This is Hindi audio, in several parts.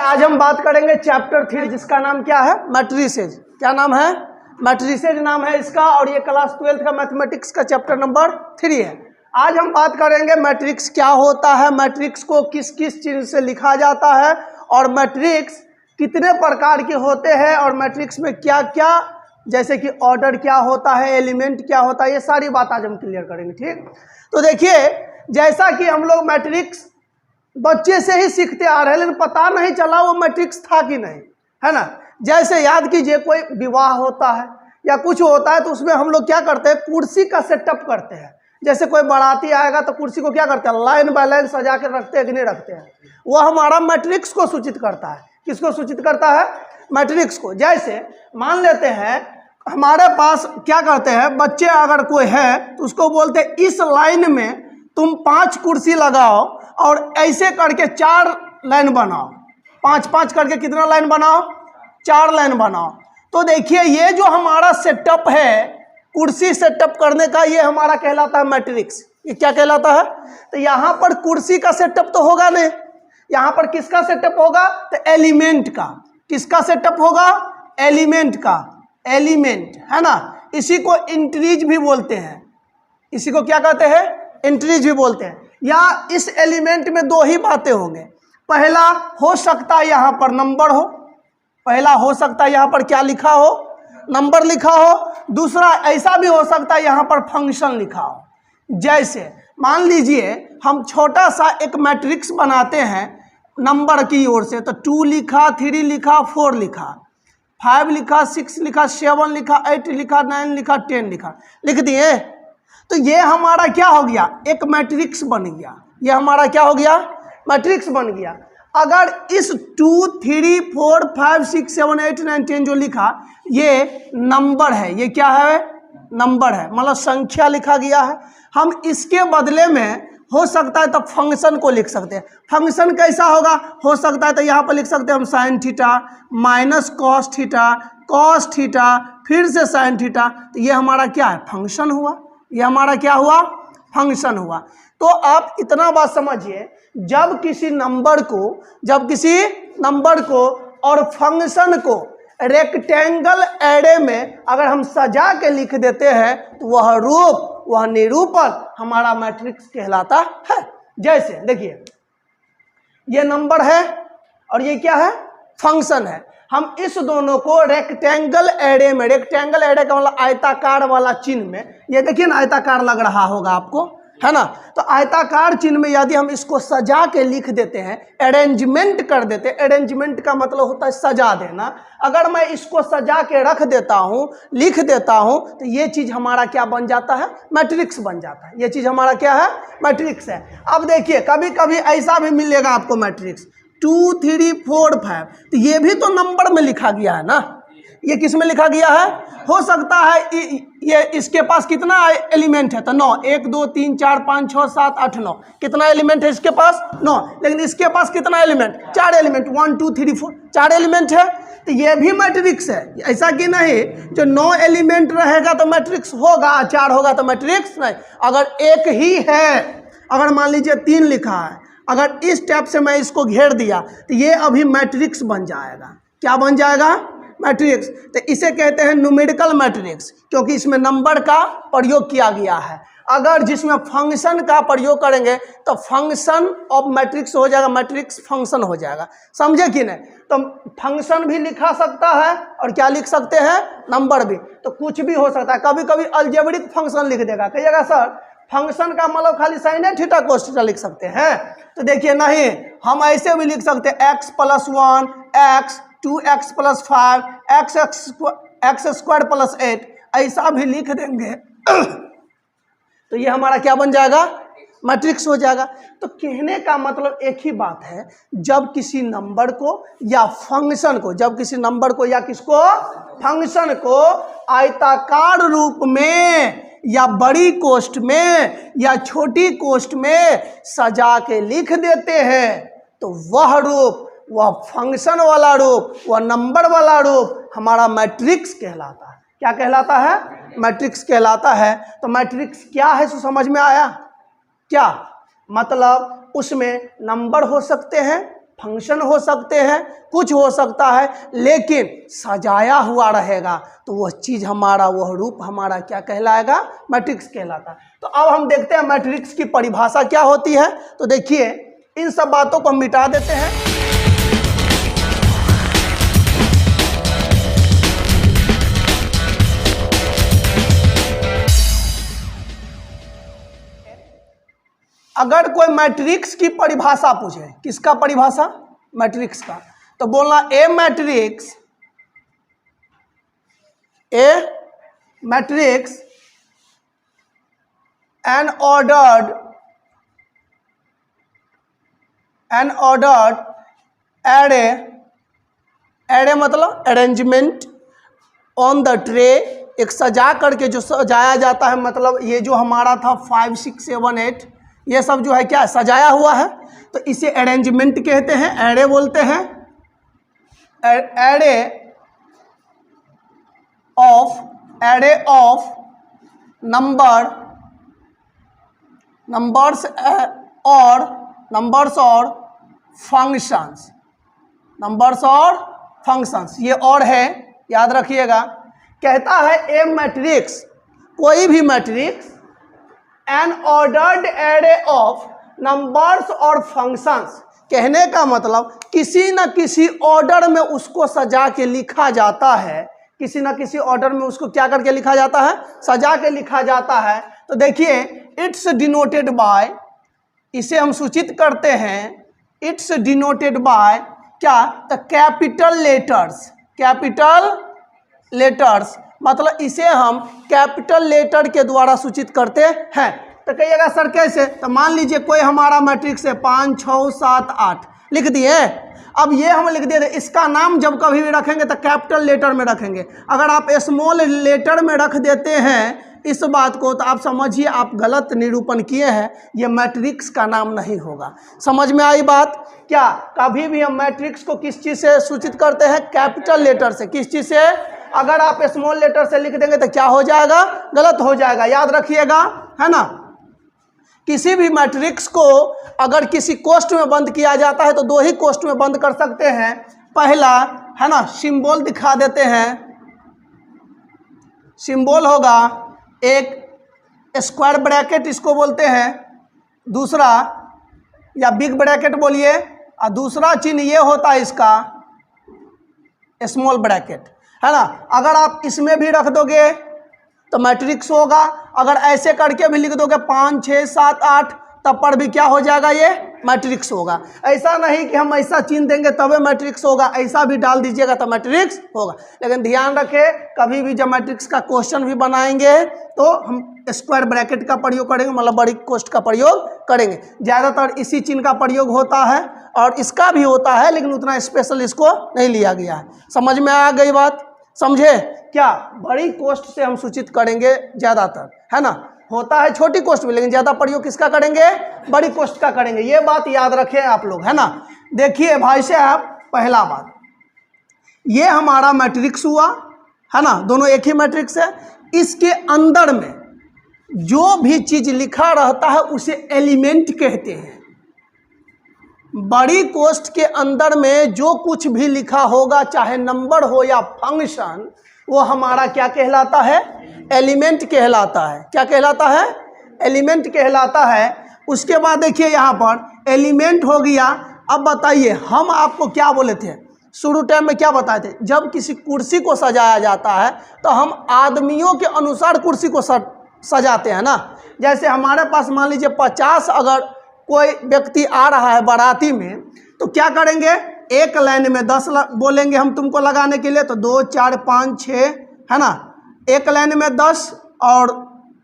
आज हम बात करेंगे चैप्टर 3 जिसका नाम क्या है, मैट्रिसेज। क्या नाम है? मैट्रिसेज नाम है इसका, और ये क्लास 12 का मैथमेटिक्स का चैप्टर नंबर 3 है। आज हम बात करेंगे मैट्रिक्स क्या होता है, मैट्रिक्स को किस किस चीज़ से लिखा जाता है, और मैट्रिक्स कितने प्रकार के होते हैं, और मैट्रिक्स में क्या क्या, जैसे कि ऑर्डर क्या होता है, एलिमेंट क्या होता है, ये सारी बात आज हम क्लियर करेंगे। ठीक, तो देखिए, जैसा कि हम लोग मैट्रिक्स बच्चे से ही सीखते आ रहे हैं, लेकिन पता नहीं चला वो मैट्रिक्स था कि नहीं, है ना। जैसे याद कीजिए, कोई विवाह होता है या कुछ होता है तो उसमें हम लोग क्या करते हैं, कुर्सी का सेटअप करते हैं। जैसे कोई बाराती आएगा तो कुर्सी को क्या करते हैं, लाइन बाय लाइन सजा के रखते हैं कि नहीं रखते हैं। वो हमारा मैट्रिक्स को सूचित करता है। किसको सूचित करता है? मैट्रिक्स को। जैसे मान लेते हैं हमारे पास क्या करते हैं, बच्चे अगर कोई है तो उसको बोलते हैं इस लाइन में तुम 5 कुर्सी लगाओ और ऐसे करके 4 लाइन बनाओ। 5-5 करके कितना लाइन बनाओ? 4 लाइन बनाओ। तो देखिए, ये जो हमारा सेटअप है कुर्सी सेटअप करने का, ये हमारा कहलाता है मैट्रिक्स। ये क्या कहलाता है? तो यहाँ पर कुर्सी का सेटअप तो होगा नहीं, यहाँ पर किसका सेटअप होगा? तो एलिमेंट का। किसका सेटअप होगा? एलिमेंट का। एलिमेंट, है ना। इसी को इंट्रीज भी बोलते हैं। इसी को क्या कहते हैं? इंट्रीज भी बोलते हैं। या इस एलिमेंट में 2 ही बातें होंगे। पहला हो सकता है यहाँ पर नंबर हो, पहला हो सकता है यहाँ पर क्या लिखा हो, नंबर लिखा हो। दूसरा ऐसा भी हो सकता है यहाँ पर फंक्शन लिखा हो। जैसे मान लीजिए हम छोटा सा एक मैट्रिक्स बनाते हैं नंबर की ओर से, तो 2 लिखा, 3 लिखा, 4 लिखा, 5 लिखा, 6 लिखा, 7 लिखा, 8 लिखा, 9 लिखा, 10 लिखा, लिख दिए। तो ये हमारा क्या हो गया? एक मैट्रिक्स बन गया। ये हमारा क्या हो गया? मैट्रिक्स बन गया। अगर इस 2, 3, 4, 5, 6, 7, 8, 9, 10 जो लिखा, ये नंबर है। ये क्या है? नंबर है, मतलब संख्या लिखा गया है। हम इसके बदले में हो सकता है तो फंक्शन को लिख सकते हैं। फंक्शन कैसा होगा? हो सकता है तो यहाँ पर लिख सकते हैं हम sine theta minus cos theta, cos theta, फिर से साइन थीटा। तो ये हमारा क्या है? फंक्शन हुआ। ये हमारा क्या हुआ? फंक्शन हुआ। तो आप इतना बात समझिए, जब किसी नंबर को और फंक्शन को रेक्टेंगल एरे में अगर हम सजा के लिख देते हैं तो वह रूप, वह निरूपण हमारा मैट्रिक्स कहलाता है। जैसे देखिए, ये नंबर है और ये क्या है? फंक्शन है। हम इस दोनों को रेक्टेंगल एरे में, रेक्टेंगल एरे का मतलब आयताकार वाला चिन्ह में, ये देखिए ना आयताकार लग रहा होगा आपको, है ना। तो आयताकार चिन्ह में यदि हम इसको सजा के लिख देते हैं, अरेंजमेंट कर देते हैं, अरेंजमेंट का मतलब होता है सजा देना। अगर मैं इसको सजा के रख देता हूँ, लिख देता हूँ, तो ये चीज़ हमारा क्या बन जाता है? मैट्रिक्स बन जाता है। ये चीज़ हमारा क्या है? मैट्रिक्स है। अब देखिए, कभी कभी ऐसा भी मिलेगा आपको मैट्रिक्स 2, 3, 4, 5, तो ये भी तो नंबर में लिखा गया है ना। ये किस में लिखा गया है? हो सकता है ये इसके पास कितना एलिमेंट है? तो 9, 1, 2, 3, 4, 5, 6, 7, 8, 9। कितना एलिमेंट है इसके पास? 9। लेकिन इसके पास कितना एलिमेंट? 4 एलिमेंट, 1, 2, 3, 4, 4 एलिमेंट है। तो ये भी मैट्रिक्स है। ऐसा कि नहीं जो 9 एलिमेंट रहेगा तो मैट्रिक्स होगा, 4 होगा तो मैट्रिक्स नहीं। अगर एक ही है, अगर मान लीजिए 3 लिखा है, अगर इस टाइप से मैं इसको घेर दिया तो ये अभी मैट्रिक्स बन जाएगा। क्या बन जाएगा? मैट्रिक्स। तो इसे कहते हैं न्यूमेरिकल मैट्रिक्स, क्योंकि इसमें नंबर का प्रयोग किया गया है। अगर जिसमें फंक्शन का प्रयोग करेंगे तो फंक्शन ऑफ मैट्रिक्स हो जाएगा, मैट्रिक्स फंक्शन हो जाएगा। समझे कि नहीं? तो फंक्शन भी लिखा सकता है और क्या लिख सकते हैं? नंबर भी। तो कुछ भी हो सकता है। कभी कभी अलजेब्रिक फंक्शन लिख देगा, कहिएगा सर फंक्शन का मतलब खाली साइन थीटा कोस थीटा लिख सकते हैं। तो देखिए, नहीं, हम ऐसे भी लिख सकते हैं x + 1, x, 2x + 5, x square + 8, ऐसा भी लिख देंगे तो ये हमारा क्या बन जाएगा? मैट्रिक्स हो जाएगा। तो कहने का मतलब एक ही बात है, जब किसी नंबर को या फंक्शन को, जब किसी नंबर को या किसको, फंक्शन को आयताकार रूप में या बड़ी कोष्ठ में या छोटी कोष्ठ में सजा के लिख देते हैं, तो वह रूप, वह फंक्शन वाला रूप, वह नंबर वाला रूप हमारा मैट्रिक्स कहलाता है। क्या कहलाता है? मैट्रिक्स कहलाता है। तो मैट्रिक्स क्या है सो समझ में आया? क्या मतलब उसमें नंबर हो सकते हैं, फंक्शन हो सकते हैं, कुछ हो सकता है, लेकिन सजाया हुआ रहेगा तो वह चीज़ हमारा, वह रूप हमारा क्या कहलाएगा? मैट्रिक्स कहलाता है। तो अब हम देखते हैं मैट्रिक्स की परिभाषा क्या होती है। तो देखिए, इन सब बातों को हम मिटा देते हैं। अगर कोई मैट्रिक्स की परिभाषा पूछे, किसका परिभाषा? मैट्रिक्स का, तो बोलना ए मैट्रिक्स एन ऑर्डर्ड एरे मतलब अरेंजमेंट ऑन द ट्रे, एक सजा करके जो सजाया जाता है, मतलब ये जो हमारा था 5 6 7 8 ये सब जो है क्या सजाया हुआ है, तो इसे अरेंजमेंट कहते हैं, एरे बोलते हैं। एरे ऑफ नंबर्स और फंक्शंस, ये और है, याद रखिएगा। कहता है ए मैट्रिक्स, कोई भी matrix N ordered array of numbers और फंक्शंस, कहने का मतलब किसी न किसी ऑर्डर में उसको सजा के लिखा जाता है, किसी न किसी ऑर्डर में उसको क्या करके लिखा जाता है? सजा के लिखा जाता है। तो देखिए, इट्स डिनोटेड बाय, इसे हम सूचित करते हैं, इट्स डिनोटेड बाय क्या? तो कैपिटल लेटर्स, मतलब इसे हम कैपिटल लेटर के द्वारा सूचित करते हैं। तो कहिएगा सर कैसे? तो मान लीजिए कोई हमारा मैट्रिक्स है 5 6 7 8 लिख दिए। अब ये हम लिख दिए, इसका नाम जब कभी भी रखेंगे तो कैपिटल लेटर में रखेंगे। अगर आप स्मॉल लेटर में रख देते हैं इस बात को, तो आप समझिए आप गलत निरूपण किए हैं, ये मैट्रिक्स का नाम नहीं होगा। समझ में आई बात? क्या कभी भी हम मैट्रिक्स को किस चीज़ से सूचित करते हैं? कैपिटल लेटर से। किस चीज़ से? अगर आप स्मॉल लेटर से लिख देंगे तो क्या हो जाएगा? गलत हो जाएगा, याद रखिएगा, है ना। किसी भी मैट्रिक्स को अगर किसी कोष्ठ में बंद किया जाता है तो 2 ही कोष्ठ में बंद कर सकते हैं। पहला है ना, सिंबल दिखा देते हैं, सिंबल होगा एक स्क्वायर ब्रैकेट इसको बोलते हैं, दूसरा या बिग ब्रैकेट बोलिए, और दूसरा चिन्ह ये होता है इसका स्मॉल ब्रैकेट, है ना। अगर आप इसमें भी रख दोगे तो मैट्रिक्स होगा, अगर ऐसे करके भी लिख दोगे 5 6 7 8 तब पर भी क्या हो जाएगा? ये मैट्रिक्स होगा। ऐसा नहीं कि हम ऐसा चिन्ह देंगे तबे मैट्रिक्स होगा, ऐसा भी डाल दीजिएगा तो मैट्रिक्स होगा। लेकिन ध्यान रखें, कभी भी जब मैट्रिक्स का क्वेश्चन भी बनाएंगे तो हम स्क्वायर ब्रैकेट का प्रयोग करेंगे, मतलब बड़ी कोष्ठ का प्रयोग करेंगे। ज़्यादातर इसी चिन्ह का प्रयोग होता है और इसका भी होता है, लेकिन उतना स्पेशल इसको नहीं लिया गया है। समझ में आ गई बात? समझे? क्या बड़ी कोष्ठ से हम सूचित करेंगे ज़्यादातर, है ना। होता है छोटी कोष्ठ में, लेकिन ज़्यादा प्रयोग किसका करेंगे? बड़ी कोष्ठ का करेंगे। ये बात याद रखें आप लोग, है ना। देखिए भाई साहब, पहला बात, ये हमारा मैट्रिक्स हुआ, है ना, दोनों एक ही मैट्रिक्स है। इसके अंदर में जो भी चीज़ लिखा रहता है उसे एलिमेंट कहते हैं। बड़ी कोष्ठ के अंदर में जो कुछ भी लिखा होगा, चाहे नंबर हो या फंक्शन, वो हमारा क्या कहलाता है? एलिमेंट कहलाता है। क्या कहलाता है? एलिमेंट कहलाता है। उसके बाद देखिए यहाँ पर एलिमेंट हो गया। अब बताइए, हम आपको क्या बोले थे शुरू टाइम में? क्या बताए थे? जब किसी कुर्सी को सजाया जाता है तो हम आदमियों के अनुसार कुर्सी को सजाते हैं ना। जैसे हमारे पास मान लीजिए 50 अगर कोई व्यक्ति आ रहा है बाराती में, तो क्या करेंगे? एक लाइन में 10 बोलेंगे हम तुमको लगाने के लिए, तो 2 4 5 6, है ना। एक लाइन में 10, और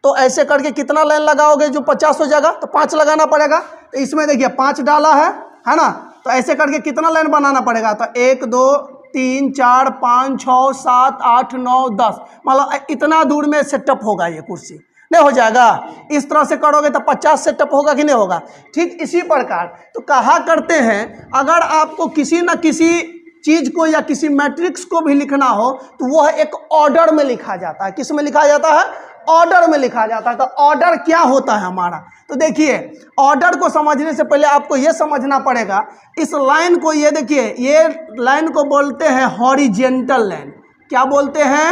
तो ऐसे करके कितना लाइन लगाओगे जो 50 हो जाएगा? तो 5 लगाना पड़ेगा। तो इसमें देखिए 5 डाला है ना। तो ऐसे करके कितना लाइन बनाना पड़ेगा? तो 1 2 3 4 5 6 7 8 9 10, मतलब इतना दूर में सेटअप होगा ये कुर्सी, नहीं हो जाएगा? इस तरह से करोगे तो 50 सेटअप होगा कि नहीं होगा? ठीक इसी प्रकार तो कहा करते हैं, अगर आपको किसी न किसी चीज़ को या किसी मैट्रिक्स को भी लिखना हो तो वह एक ऑर्डर में लिखा जाता है। किस में लिखा जाता है? ऑर्डर में लिखा जाता है। तो ऑर्डर क्या होता है हमारा, तो देखिए ऑर्डर को समझने से पहले आपको ये समझना पड़ेगा, इस लाइन को, ये देखिए ये लाइन को बोलते हैं हॉरिजेंटल लाइन। क्या बोलते हैं?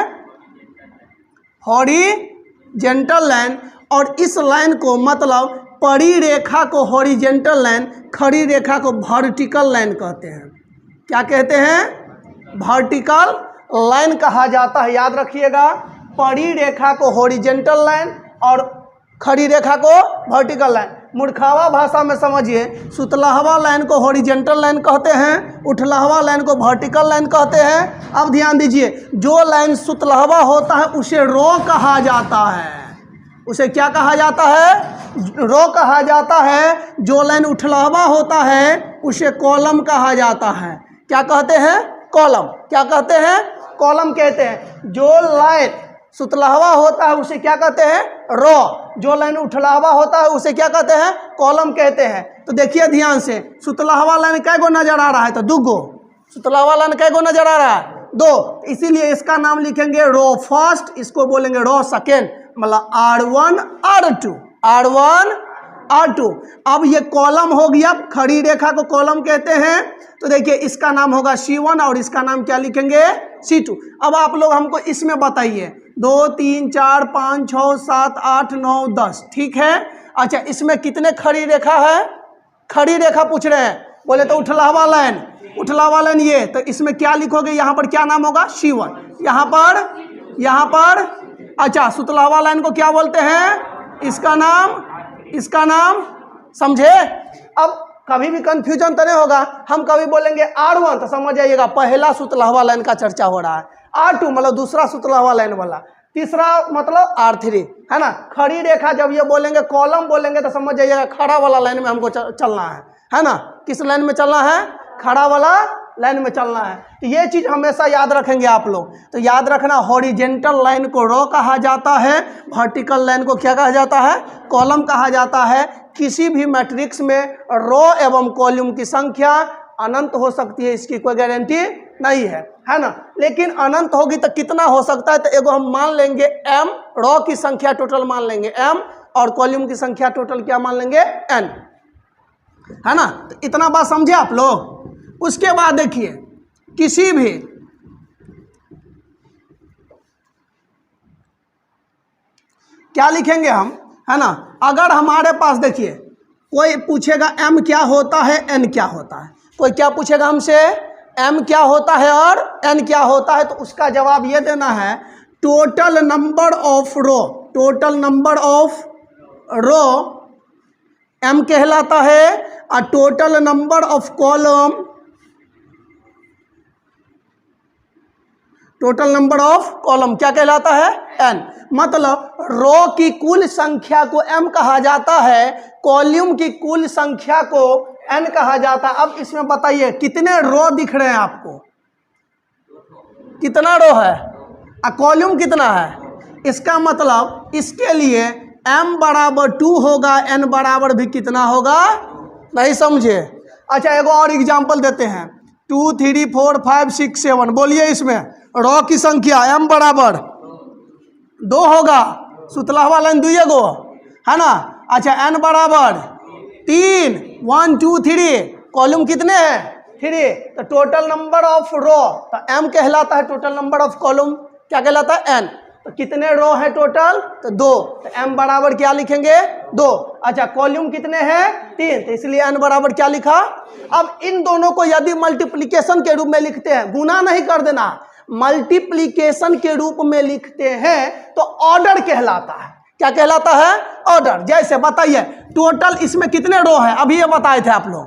Horizontal line. और इस लाइन को मतलब परी रेखा को हॉरिजेंटल लाइन, खड़ी रेखा को वर्टिकल लाइन कहते हैं। क्या कहते हैं? वर्टिकल लाइन कहा जाता है। याद रखिएगा, परी रेखा को हॉरिजेंटल लाइन और खड़ी रेखा को वर्टिकल लाइन। मूर्खावा भाषा में समझिए, सुतलहवा लाइन को हॉरिजेंटल लाइन कहते हैं, उठलहवा लाइन को वर्टिकल लाइन कहते हैं। अब ध्यान दीजिए, जो लाइन सुतलहवा होता है उसे रो कहा जाता है। उसे क्या कहा जाता है? रो कहा जाता है। जो लाइन उठलहवा होता है उसे कॉलम कहा जाता है। क्या कहते हैं? कॉलम। क्या कहते हैं? कॉलम कहते हैं। जो लाइन सुतलहवा होता है उसे क्या कहते हैं? रो। जो लाइन उठलहवा होता है उसे क्या कहते हैं? कॉलम कहते हैं। तो देखिए ध्यान से, सुतलहवा लाइन कै गो नजर आ रहा है? तो दो गो। सुतलहवा लाइन कै गो नजर आ रहा है? दो। इसीलिए इसका नाम लिखेंगे रो फर्स्ट, इसको बोलेंगे रो सेकेंड, मतलब R1 R2, R1 R2। अब ये कॉलम हो गया, खड़ी रेखा को कॉलम कहते हैं। तो देखिए इसका नाम होगा C1 और इसका नाम क्या लिखेंगे? C2। अब आप लोग हमको इसमें बताइए, 2 3 4 5 6 7 8 9 10, ठीक है। अच्छा, इसमें कितने खड़ी रेखा है? खड़ी रेखा पूछ रहे हैं, बोले तो उठलहवा लाइन, उठलहवा लाइन ये, तो इसमें क्या लिखोगे? यहाँ पर क्या नाम होगा? C1। यहाँ पर अच्छा, सुतलहवा लाइन को क्या बोलते हैं? इसका नाम समझे। अब कभी भी कंफ्यूजन तो नहीं होगा, हम कभी बोलेंगे R1 तो समझ जाइएगा पहला सुतलहवा लाइन का चर्चा हो रहा है, R2 मतलब दूसरा सुतलहवा लाइन वाला, तीसरा मतलब R3, है ना। खड़ी रेखा जब ये बोलेंगे, कॉलम बोलेंगे तो समझ जाइएगा खड़ा वाला लाइन में हमको चलना है ना। किस लाइन में चलना है? खड़ा वाला लाइन में चलना है। तो ये चीज़ हमेशा याद रखेंगे आप लोग। तो याद रखना, हॉरिजेंटल लाइन को रो कहा जाता है, वर्टिकल लाइन को क्या कहा जाता है? कॉलम कहा जाता है। किसी भी मैट्रिक्स में रो एवं कॉलम की संख्या अनंत हो सकती है, इसकी कोई गारंटी नहीं है ना। लेकिन अनंत होगी तो कितना हो सकता है? तो एगो हम मान लेंगे m, रो की संख्या टोटल मान लेंगे m, और कॉलम की संख्या टोटल क्या मान लेंगे? n, है ना। तो इतना बात समझे आप लोग। उसके बाद देखिए, किसी भी क्या लिखेंगे हम, है ना। अगर हमारे पास देखिए कोई पूछेगा m क्या होता है, n क्या होता है, कोई क्या पूछेगा हमसे m क्या होता है और n क्या होता है, तो उसका जवाब ये देना है total number of row, total number of row m कहलाता है, और total number of column, total number of column क्या कहलाता है? n। मतलब रो की कुल संख्या को m कहा जाता है, कॉलम की कुल संख्या को n कहा जाता है। अब इसमें बताइए कितने रो दिख रहे हैं आपको? कितना रो है और कॉलम कितना है? इसका मतलब इसके लिए m बराबर 2 होगा, n बराबर भी कितना होगा? नहीं समझे। अच्छा, एक और एग्जाम्पल देते हैं, 2 3 4 5 6 7, बोलिए इसमें रो की संख्या m बराबर 2 होगा, सुतलहवा लाइन 2 गो, है ना। अच्छा, n बराबर 3, 1 2 3, कॉलम कितने हैं? 3। तो टोटल नंबर ऑफ रो, तो m कहलाता है, टोटल नंबर ऑफ कॉलम क्या कहलाता है? n। तो कितने रो है टोटल? तो 2। तो m बराबर क्या लिखेंगे? 2। अच्छा, कॉलम कितने हैं? 3, तो इसलिए n बराबर क्या लिखा? अब इन दोनों को यदि मल्टीप्लिकेशन के रूप में लिखते हैं, गुना नहीं कर देना, मल्टीप्लिकेशन के रूप में लिखते हैं तो ऑर्डर कहलाता है। क्या कहलाता है? ऑर्डर। जैसे बताइए टोटल इसमें कितने रो है, अभी ये बताए थे आप लोग,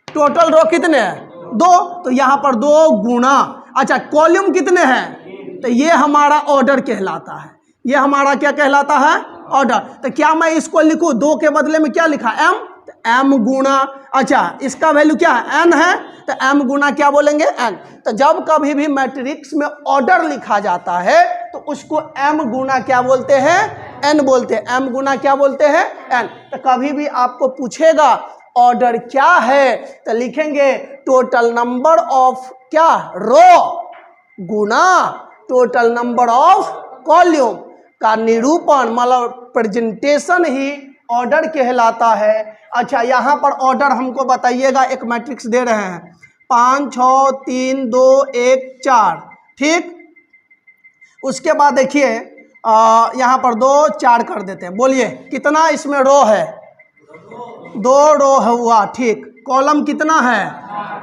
टोटल रो कितने हैं? 2, तो यहाँ पर 2 गुना। अच्छा, कॉलम कितने हैं? तो ये हमारा ऑर्डर कहलाता है, ये हमारा क्या कहलाता है? ऑर्डर। तो क्या मैं इसको लिखूँ 2 के बदले में क्या लिखा? m, तो m गुना, अच्छा इसका वैल्यू क्या है? n है, तो m गुना क्या बोलेंगे? n। तो जब कभी भी मैट्रिक्स में ऑर्डर लिखा जाता है तो उसको m गुना क्या बोलते हैं? n बोलते हैं। m गुना क्या बोलते हैं? n। तो कभी भी आपको पूछेगा ऑर्डर क्या है, तो लिखेंगे टोटल नंबर ऑफ क्या? रो गुना टोटल नंबर ऑफ कॉलम। का निरूपण मतलब प्रेजेंटेशन ही ऑर्डर कहलाता है। अच्छा, यहाँ पर ऑर्डर हमको बताइएगा, एक मैट्रिक्स दे रहे हैं 5 6 3 2 1 4, ठीक। उसके बाद देखिए यहाँ पर 2 4 कर देते हैं। बोलिए कितना इसमें रो है? 2 रो हुआ, ठीक। कॉलम कितना है?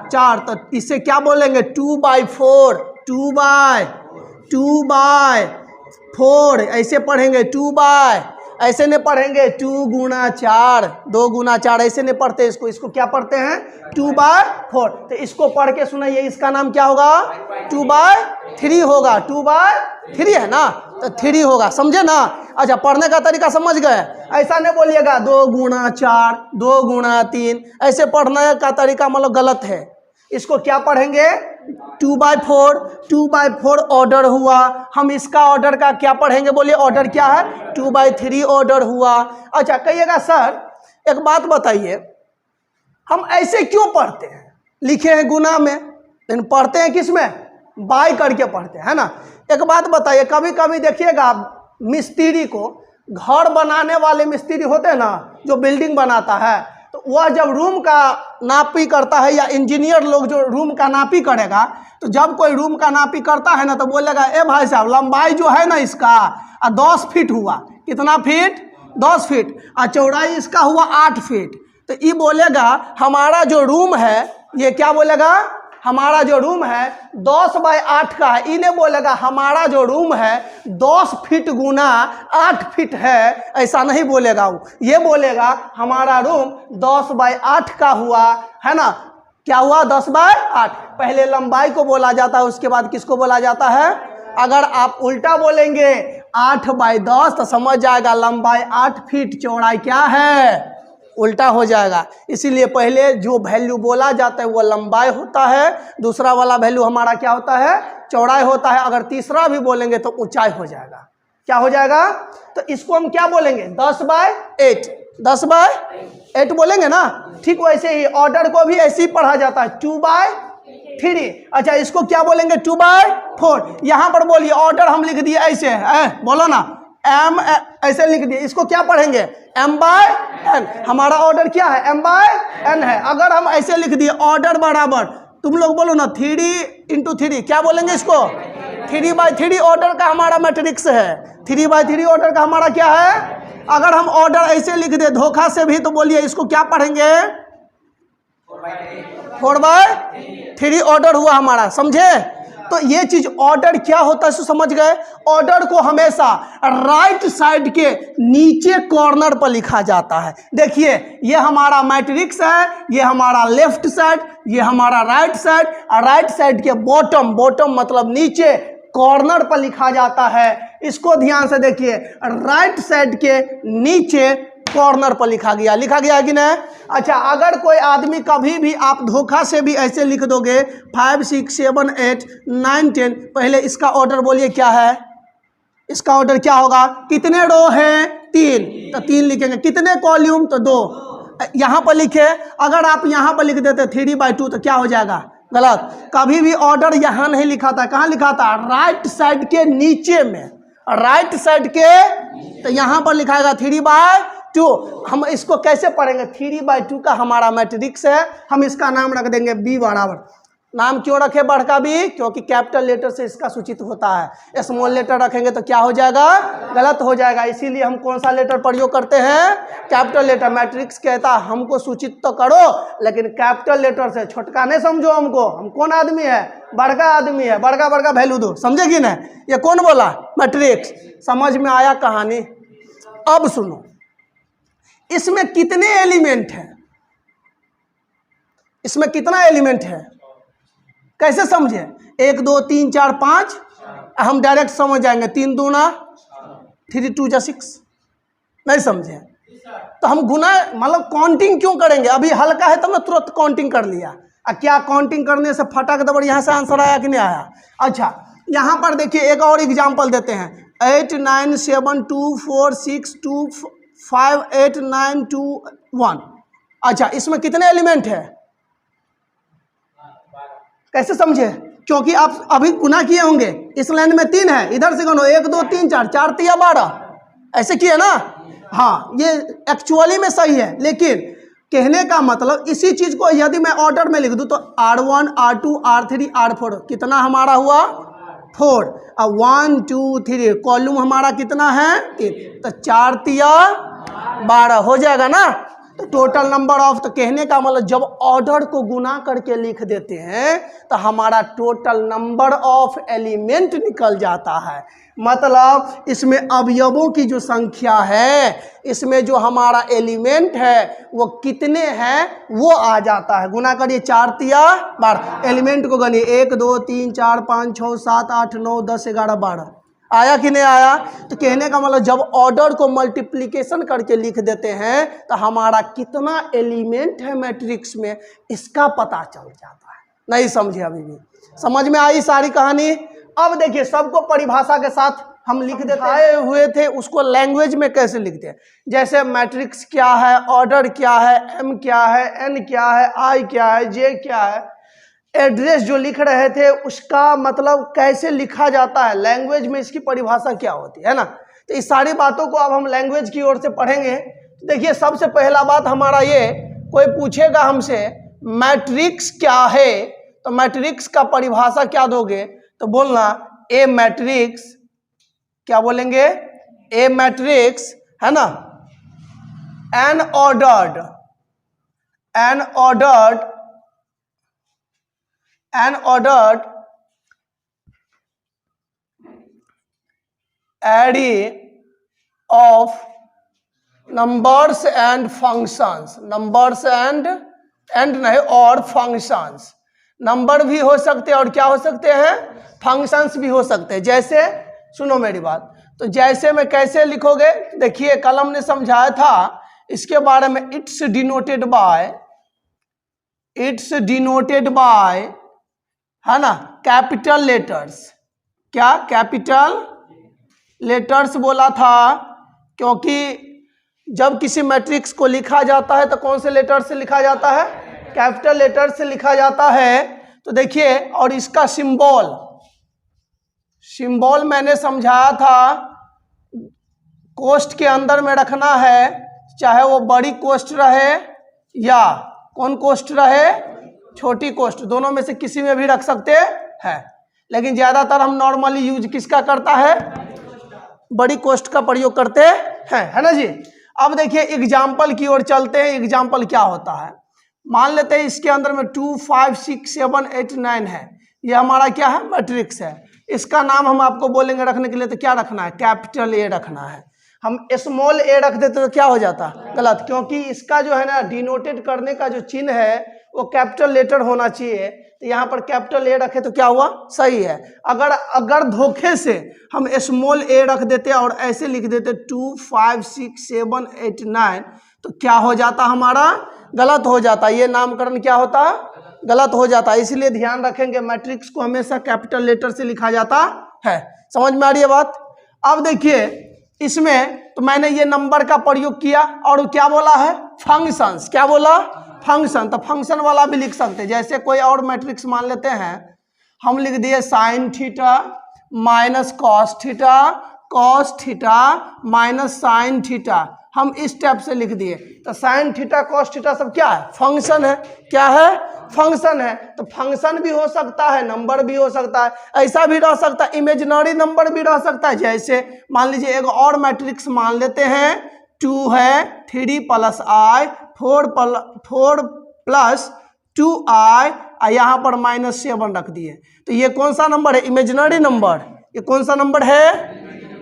4। तो इसे क्या बोलेंगे? 2/4, 2/4 ऐसे पढ़ेंगे। 2 बाय ऐसे नहीं पढ़ेंगे 2 गुना 4, 2 गुना 4 ऐसे नहीं पढ़ते इसको। इसको क्या पढ़ते हैं? 2/4। तो इसको पढ़ के सुनाइए, इसका नाम क्या होगा? 2/3 होगा। 2/3 है ना, तो 3 होगा, समझे ना? अच्छा, पढ़ने का तरीका समझ गए? ऐसा नहीं बोलिएगा 2 गुना 4, 2 गुना 3, ऐसे पढ़ने का तरीका मतलब गलत है। इसको क्या पढ़ेंगे? 2/4, 2/4 ऑर्डर हुआ। हम इसका ऑर्डर का क्या पढ़ेंगे? बोलिए ऑर्डर क्या है? 2/3 ऑर्डर हुआ। अच्छा, कहिएगा सर एक बात बताइए, हम ऐसे क्यों पढ़ते हैं? लिखे हैं गुना में, लेकिन पढ़ते हैं किस में? बाय करके पढ़ते हैं, है ना। एक बात बताइए, कभी कभी देखिएगा मिस्त्री को, घर बनाने वाले मिस्त्री होते हैं ना, जो बिल्डिंग बनाता है, तो वह जब रूम का नापी करता है, या इंजीनियर लोग जो रूम का नापी करेगा, तो जब कोई रूम का नापी करता है ना, तो बोलेगा ए भाई साहब लंबाई जो है ना इसका 10 फीट हुआ। कितना फीट? 10 फीट। और चौड़ाई इसका हुआ 8 फीट। तो ये बोलेगा हमारा जो रूम है, ये क्या बोलेगा? हमारा जो रूम है 10/8 का है। इन्हें बोलेगा हमारा जो रूम है 10 फीट गुना 8 फीट है, ऐसा नहीं बोलेगा वो। ये बोलेगा हमारा रूम 10/8 का हुआ, है ना। क्या हुआ? 10/8। पहले लंबाई को बोला जाता है, उसके बाद किसको बोला जाता है? अगर आप उल्टा बोलेंगे 8/10 तो समझ जाएगा लंबाई 8 फीट, चौड़ाई क्या है? उल्टा हो जाएगा। इसीलिए पहले जो वैल्यू बोला जाता है वो लंबाई होता है, दूसरा वाला वैल्यू हमारा क्या होता है? चौड़ाई होता है। अगर तीसरा भी बोलेंगे तो ऊंचाई हो जाएगा। क्या हो जाएगा? तो इसको हम क्या बोलेंगे? 10/8, 10/8 बोलेंगे ना। ठीक वैसे ही ऑर्डर को भी ऐसे ही पढ़ा जाता है 2/3। अच्छा, इसको क्या बोलेंगे? 2/4। यहाँ पर बोलिए ऑर्डर हम लिख दिए ऐसे, बोलो ना, m ऐसे लिख दिए। इसको क्या पढ़ेंगे? m/n। हमारा ऑर्डर क्या है? m/n है। अगर हम ऐसे लिख दिए ऑर्डर बराबर, तुम लोग बोलो ना 3 × 3, क्या बोलेंगे इसको? 3/3 ऑर्डर का हमारा मैट्रिक्स है। 3/3 ऑर्डर का हमारा क्या है? अगर हम ऑर्डर ऐसे लिख दे धोखा से भी, तो बोलिए इसको क्या पढ़ेंगे? 4/3 ऑर्डर हुआ हमारा, समझे? तो ये चीज ऑर्डर क्या होता है समझ गए? ऑर्डर को हमेशा राइट साइड के नीचे कॉर्नर पर लिखा जाता है। देखिए ये हमारा मैट्रिक्स है, ये हमारा लेफ्ट साइड, ये हमारा राइट साइड, और राइट साइड के बॉटम, बॉटम मतलब नीचे कॉर्नर पर लिखा जाता है। इसको ध्यान से देखिए, राइट साइड के नीचे कॉर्नर पर लिखा गया कि नहीं? अच्छा, अगर कोई आदमी कभी भी आप धोखा से भी ऐसे लिख दोगे 5 6 7 8 9 10, पहले इसका ऑर्डर बोलिए क्या है? इसका ऑर्डर क्या होगा? कितने रो हैं? 3, तो 3 लिखेंगे। कितने कॉलम? तो 2। यहाँ पर लिखे, अगर आप यहाँ पर लिख देते 3/2 तो क्या हो जाएगा? गलत। कभी भी ऑर्डर यहाँ नहीं लिखा था, कहाँ लिखा था? राइट साइड के नीचे में, राइट साइड के, तो यहाँ पर लिखाएगा 3/2। हम इसको कैसे पढ़ेंगे? 3/2 का हमारा मैट्रिक्स है, हम इसका नाम रख देंगे b बराबर। नाम क्यों रखे बड़का बी? क्योंकि कैपिटल लेटर से इसका सूचित होता है। स्मॉल लेटर रखेंगे तो क्या हो जाएगा? गलत हो जाएगा। इसीलिए हम कौन सा लेटर प्रयोग करते हैं? Capital letter. मैट्रिक्स कहता है हमको सूचित तो करो, लेकिन कैपिटल लेटर से। छोटका नहीं समझो हमको, हम कौन आदमी है? बड़का आदमी है, बड़का बड़का वैल्यू दो, समझे कि नहीं? ये कौन बोला? मैट्रिक्स। समझ में आया कहानी? अब सुनो, इसमें कितने एलिमेंट हैं? इसमें कितना एलिमेंट है? कैसे समझे? 1 2 3 4 5, हम डायरेक्ट समझ जाएंगे। 3 दूना 3 2 जा 6, नहीं समझे? तो हम गुना मतलब काउंटिंग क्यों करेंगे? अभी हल्का है तो मैं तुरंत काउंटिंग कर लिया। क्या काउंटिंग करने से फटाक दबड़ यहाँ से आंसर आया कि नहीं आया? अच्छा, यहाँ पर देखिए एक और एग्जाम्पल देते हैं। 8 9 7 2 4 6 2 5 8 9 2 1। अच्छा, इसमें कितने एलिमेंट है? कैसे समझे? क्योंकि आप अभी गुना किए होंगे, इस लाइन में 3 है, इधर से गनो 1 2 3 4, 4 3 12, ऐसे किए ना। हाँ, ये एक्चुअली में सही है, लेकिन कहने का मतलब इसी चीज को यदि मैं ऑर्डर में लिख दूं तो R1 R2 R3 R4 कितना हमारा हुआ 4, अब 1 2 3 कॉलम हमारा कितना है 3, तो 4 तिया 12 हो जाएगा ना। तो टोटल नंबर ऑफ, तो कहने का मतलब जब ऑर्डर को गुना करके लिख देते हैं तो हमारा टोटल नंबर ऑफ एलिमेंट निकल जाता है। मतलब इसमें अवयवों की जो संख्या है, इसमें जो हमारा एलिमेंट है वो कितने हैं वो आ जाता है। गुना करिए 4 तिया 12, एलिमेंट को गनिए 1 2 3 4 5 6 7 8 9 10 11 12, आया कि नहीं आया। तो कहने का मतलब जब ऑर्डर को मल्टीप्लिकेशन करके लिख देते हैं तो हमारा कितना एलिमेंट है मैट्रिक्स में इसका पता चल जाता है। नहीं समझे अभी भी? समझ में आई सारी कहानी? अब देखिए सबको परिभाषा के साथ हम लिख देते आए हुए थे, उसको लैंग्वेज में कैसे लिखते हैं। जैसे मैट्रिक्स क्या है, ऑर्डर क्या है, एम क्या है, एन क्या है, आई क्या है, जे क्या है, एड्रेस जो लिख रहे थे उसका मतलब कैसे लिखा जाता है, लैंग्वेज में इसकी परिभाषा क्या होती है ना। तो इस सारी बातों को अब हम लैंग्वेज की ओर से पढ़ेंगे। तो देखिए सबसे पहला बात हमारा ये, कोई पूछेगा हमसे मैट्रिक्स क्या है, तो मैट्रिक्स का परिभाषा क्या दोगे, तो बोलना ए मैट्रिक्स, क्या बोलेंगे, ए मैट्रिक्स है ना, N ordered array of numbers and functions, numbers and नहीं और functions, नंबर भी हो सकते हैं और क्या हो सकते हैं, फंक्शंस भी हो सकते हैं। जैसे सुनो मेरी बात, तो जैसे में कैसे लिखोगे, देखिए कलम ने समझाया था इसके बारे में, इट्स डिनोटेड बाय है ना कैपिटल लेटर्स। क्या कैपिटल लेटर्स बोला था, क्योंकि जब किसी मैट्रिक्स को लिखा जाता है तो कौन से लेटर से लिखा जाता है, कैपिटल लेटर से लिखा जाता है। तो देखिए, और इसका सिंबल मैंने समझाया था, कोष्ठ के अंदर में रखना है, चाहे वो बड़ी कोष्ठ रहे या कौन कोष्ठ रहे, छोटी कोष्ठ, दोनों में से किसी में भी रख सकते हैं, लेकिन ज्यादातर हम नॉर्मली यूज किसका करता है, बड़ी कोष्ठ का प्रयोग करते हैं, है ना जी। अब देखिए एग्जाम्पल की ओर चलते हैं। एग्जाम्पल क्या होता है, मान लेते हैं इसके अंदर में 2 5 6 7 8 9 है, ये हमारा क्या है, मैट्रिक्स है। इसका नाम हम आपको बोलेंगे रखने के लिए, तो क्या रखना है, कैपिटल ए रखना है। हम स्मॉल ए रख देते तो क्या हो जाता, गलत, क्योंकि इसका जो है ना डिनोटेड करने का जो चिन्ह है वो कैपिटल लेटर होना चाहिए। तो यहाँ पर कैपिटल ए रखे तो क्या हुआ, सही है। अगर धोखे से हम स्मॉल ए रख देते और ऐसे लिख देते 2 5 6 7 8 9, तो क्या हो जाता, हमारा गलत हो जाता, ये नामकरण क्या होता, गलत हो जाता। इसलिए ध्यान रखेंगे मैट्रिक्स को हमेशा कैपिटल लेटर से लिखा जाता है। समझ में आ रही है बात? अब देखिए इसमें तो मैंने ये नंबर का प्रयोग किया और क्या बोला है, फंक्शंस, क्या बोला, फंक्शन। तो फंक्शन वाला भी लिख सकते हैं। जैसे कोई और मैट्रिक्स मान लेते हैं, हम लिख दिए sine theta minus cos theta minus sine theta, हम इस टाइप से लिख दिए। तो साइन थीटा कॉस थीटा सब क्या है, फंक्शन है। क्या है, फंक्शन है। तो फंक्शन भी हो सकता है, नंबर भी हो सकता है, ऐसा भी रह सकता है, इमेजिनरी नंबर भी रह सकता है। जैसे मान लीजिए एक और मैट्रिक्स मान लेते हैं, 2 है 3 प्लस आई 4 प्लस 2i, यहाँ पर -7 रख दिए। तो ये कौन सा नंबर है, इमेजिनरी नंबर। ये कौन सा नंबर है,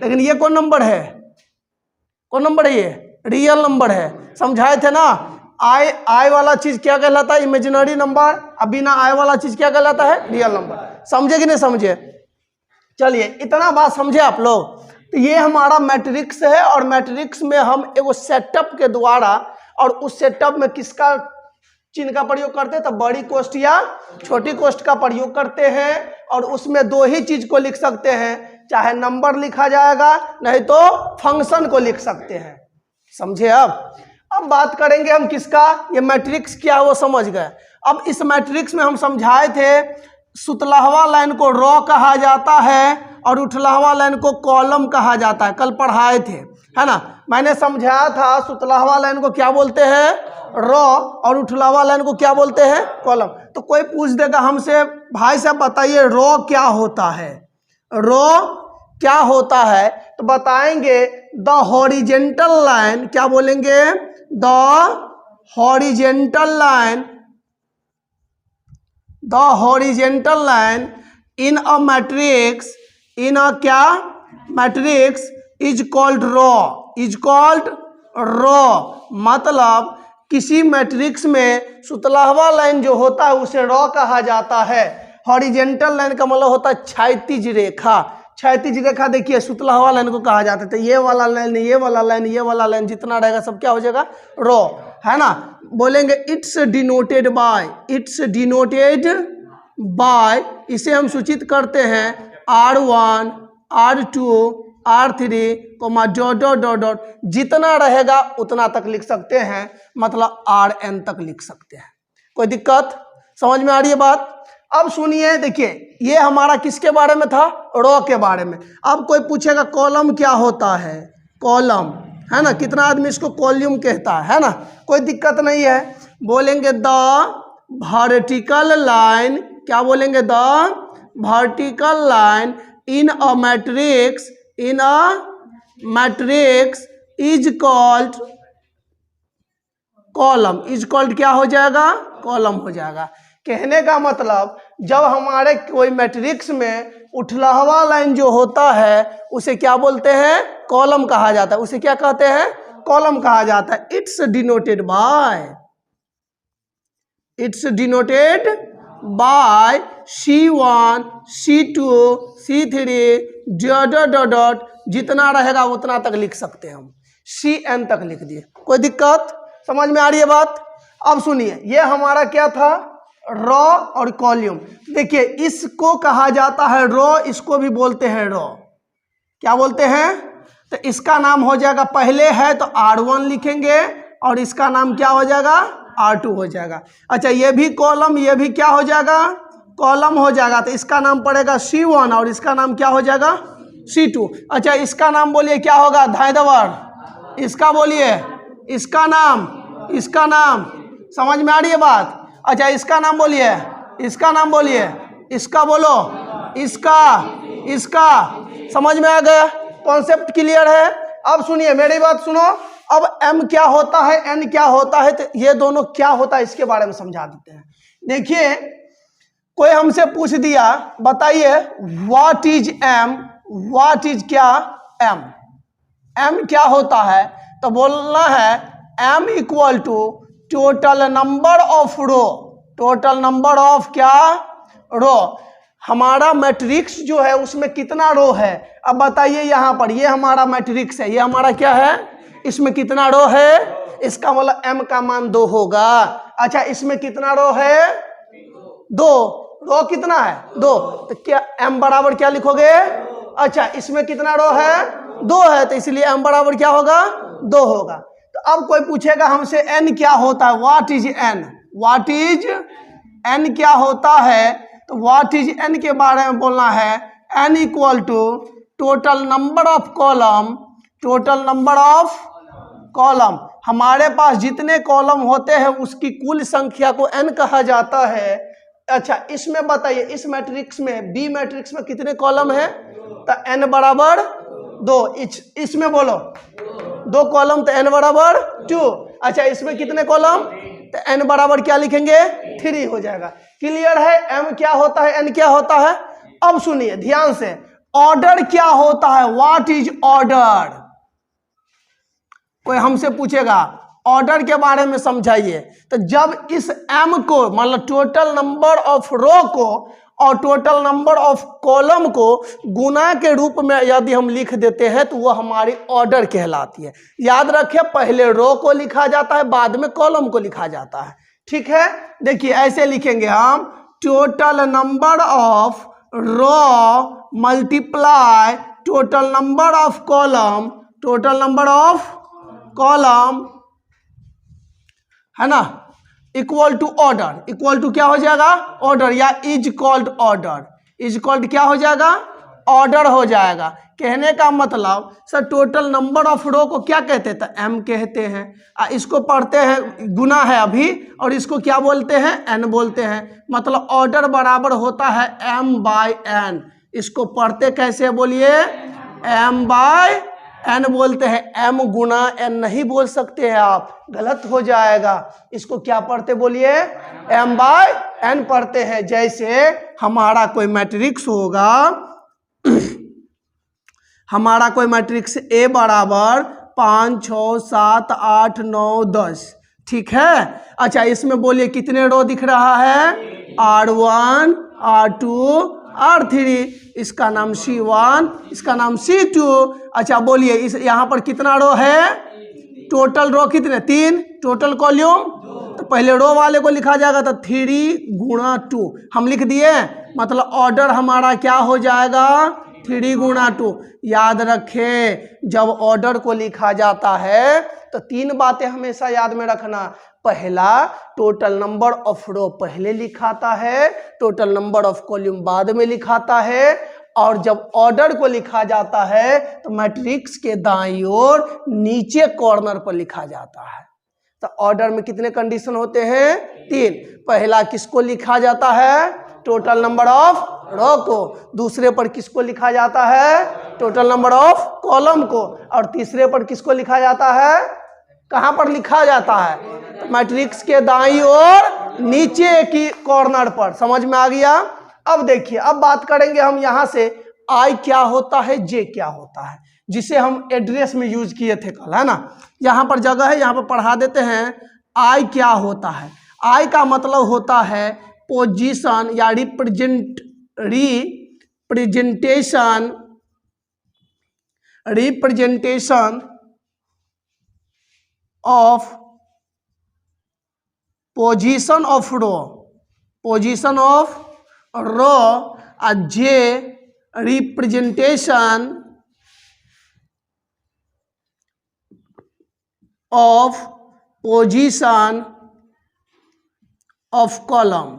लेकिन ये कौन नंबर है, कौन नंबर है, ये रियल नंबर है। समझाए थे ना, आई वाला चीज क्या कहलाता है, इमेजिनरी नंबर, अभी ना आई वाला चीज क्या कहलाता है, रियल नंबर। समझे कि नहीं समझे? चलिए इतना बात समझे आप लोग। तो ये हमारा मैट्रिक्स है और मैट्रिक्स में हम एगो सेटअप के द्वारा, और उस सेटअप में किसका चिन्ह का प्रयोग करते हैं, तो बड़ी कोष्ठ या छोटी कोष्ठ का प्रयोग करते हैं। और उसमें 2 ही चीज को लिख सकते हैं, चाहे नंबर लिखा जाएगा नहीं तो फंक्शन को लिख सकते हैं। समझे? अब बात करेंगे हम किसका, ये मैट्रिक्स क्या है वो समझ गए। अब इस मैट्रिक्स में हम समझाए थे सुतलहवा लाइन को रो कहा जाता है और उठलहवा लाइन को कॉलम कहा जाता है। कल पढ़ाए थे, है ना। मैंने समझाया था सुतलहवा लाइन को क्या बोलते हैं, रो, और उठलहवा लाइन को क्या बोलते हैं, कॉलम। तो कोई पूछ देगा हमसे, भाई साहब बताइए रो क्या होता है, रो क्या होता है, तो बताएंगे द हॉरिजेंटल लाइन, क्या बोलेंगे, the horizontal line, the horizontal line in a matrix, in a क्या, matrix is called row, is called row. मतलब किसी मैट्रिक्स में सुतलहवा लाइन जो होता है उसे रो कहा जाता है। हॉरिजेंटल लाइन का मतलब होता है क्षैतिज रेखा। क्षैतिज रेखा देखिए सुतलहवा लाइन को कहा जाता है। तो ये वाला लाइन, ये वाला लाइन, ये वाला लाइन जितना रहेगा सब क्या हो जाएगा, रो, है ना। बोलेंगे it's denoted by, it's denoted by, इसे हम सूचित करते हैं R1, R2, R3, डॉट, जितना रहेगा उतना तक लिख सकते हैं, मतलब Rn तक लिख सकते हैं। कोई दिक्कत, समझ में आ रही है बात। अब सुनिए, देखिए ये हमारा किसके बारे में था, रो के बारे में। अब कोई पूछेगा कॉलम क्या होता है, कॉलम, है ना। कितना आदमी इसको कॉल्यूम कहता है ना। कोई दिक्कत नहीं है। बोलेंगे द वर्टिकल लाइन, क्या बोलेंगे, the vertical line in a matrix, in a matrix is called column, is called क्या हो जाएगा, कॉलम हो जाएगा। कहने का मतलब जब हमारे कोई मैट्रिक्स में उठलहवा लाइन जो होता है उसे क्या बोलते हैं, कॉलम कहा जाता है। उसे क्या कहते हैं, कॉलम कहा जाता है। It's denoted by, it's denoted by C1, C2, C3, dot, जितना रहेगा उतना तक लिख सकते हैं हम, Cn तक लिख दिए। कोई दिक्कत, समझ में आ रही है बात। अब सुनिए, ये हमारा क्या था, रो और कॉल्यूम। देखिए इसको कहा जाता है रो, इसको भी बोलते हैं रो। क्या बोलते हैं, तो इसका नाम हो जाएगा, पहले है तो R1 लिखेंगे और इसका नाम क्या हो जाएगा, R2 हो जाएगा। अच्छा ये भी कॉलम, ये भी क्या हो जाएगा, कॉलम हो जाएगा। तो इसका नाम पड़ेगा C1 और इसका नाम क्या हो जाएगा, C2। अच्छा इसका नाम बोलिए क्या होगा, धायदवर, इसका बोलिए, इसका नाम, इसका नाम, समझ में आ रही है बात। अच्छा इसका नाम बोलिए, इसका नाम बोलिए, इसका बोलो, इसका, इसका, समझ में आ गया, कॉन्सेप्ट क्लियर है। अब सुनिए मेरी बात सुनो। अब M क्या होता है, N क्या होता है, तो ये दोनों क्या होता है इसके बारे में समझा देते हैं। देखिए कोई हमसे पूछ दिया, बताइए what is M, what is क्या M, M क्या होता है, तो बोलना है M equal to total number of row, total number of क्या, रो। हमारा मैट्रिक्स जो है उसमें कितना रो है। अब बताइए यहाँ पर, ये हमारा मैट्रिक्स है, ये हमारा क्या है, इसमें कितना रो है, इसका मतलब M का मान 2 होगा। अच्छा इसमें कितना रो है, 2, रो कितना है, 2, तो क्या M बराबर क्या लिखोगे, अच्छा इसमें कितना रो है, 2 है, तो इसलिए M बराबर क्या होगा, 2 होगा। तो अब कोई पूछेगा हमसे N क्या होता है, what is N, what is N क्या होता है, तो व्हाट इज N के बारे में बोलना है N equal to total number of column, total number of column. हमारे पास जितने कॉलम होते हैं उसकी कुल संख्या को N कहा जाता है। अच्छा इसमें बताइए, इस मैट्रिक्स में, बी मैट्रिक्स में कितने कॉलम है, तो N बराबर 2। इसमें बोलो 2 कॉलम, तो N बराबर 2। अच्छा इसमें कितने कॉलम, तो N बराबर क्या लिखेंगे, 3 हो जाएगा। क्लियर है, M क्या होता है, N क्या होता है। अब सुनिए ध्यान से, ऑर्डर क्या होता है, व्हाट इज ऑर्डर। कोई हमसे पूछेगा ऑर्डर के बारे में समझाइए, तो जब इस M को, मतलब टोटल नंबर ऑफ रो को और टोटल नंबर ऑफ कॉलम को गुना के रूप में यदि हम लिख देते हैं तो वह हमारी ऑर्डर कहलाती है। याद रखें, पहले रो को लिखा जाता है, बाद में कॉलम को लिखा जाता है। ठीक है, देखिए ऐसे लिखेंगे हम, total number of row multiply total number of column, total number of column, है ना, equal to order, equal to क्या हो जाएगा ऑर्डर, या is called order, is called क्या हो जाएगा ऑर्डर हो जाएगा। कहने का मतलब sir total number of row को क्या कहते हैं, तो एम कहते हैं। इसको पढ़ते हैं गुना है अभी, और इसको क्या बोलते हैं एन बोलते हैं। मतलब ऑर्डर बराबर होता है एम बाय एन। इसको पढ़ते कैसे बोलिए, एम बाय एन बोलते हैं। एम गुना एन नहीं बोल सकते हैं आप, गलत हो जाएगा। इसको क्या पढ़ते बोलिए, एम बाय एन पढ़ते हैं। जैसे हमारा कोई मैट्रिक्स होगा, हमारा कोई मैट्रिक्स ए बराबर 5 6 7 8 9 10, ठीक है। अच्छा इसमें बोलिए कितने रो दिख रहा है, R1 R2 R3, इसका नाम C1, इसका नाम C2। अच्छा बोलिए इस यहाँ पर कितना रो है, टोटल रो कितने 3, टोटल कॉल्यूम, तो पहले रो वाले को लिखा जाएगा तो 3 गुणा 2 हम लिख दिए। मतलब ऑर्डर हमारा क्या हो जाएगा 3 गुणा 2। याद रखें जब ऑर्डर को लिखा जाता है तो 3 बातें हमेशा याद में रखना। पहला, टोटल नंबर ऑफ रो पहले लिखाता है, टोटल नंबर ऑफ कॉलम बाद में लिखाता है। और जब ऑर्डर को लिखा जाता है तो मैट्रिक्स के दाईं ओर नीचे कॉर्नर पर लिखा जाता है। तो ऑर्डर में कितने कंडीशन होते हैं 3। पहला किसको लिखा जाता है, टोटल नंबर ऑफ रो को। दूसरे पर किसको लिखा जाता है, टोटल नंबर ऑफ कॉलम को। और तीसरे पर किसको लिखा जाता है, कहां पर लिखा जाता है, तो मैट्रिक्स के दाईं ओर नीचे की कॉर्नर पर। समझ में आ गया। अब देखिए, अब बात करेंगे हम यहां से आई क्या होता है, जे क्या होता है, जिसे हम एड्रेस में यूज किए थे कल, है ना। यहां पर जगह है, यहां पर पढ़ा देते हैं। आई क्या होता है, आई का मतलब होता है पोजीशन या representation of position of row, position of row. J representation of position of column,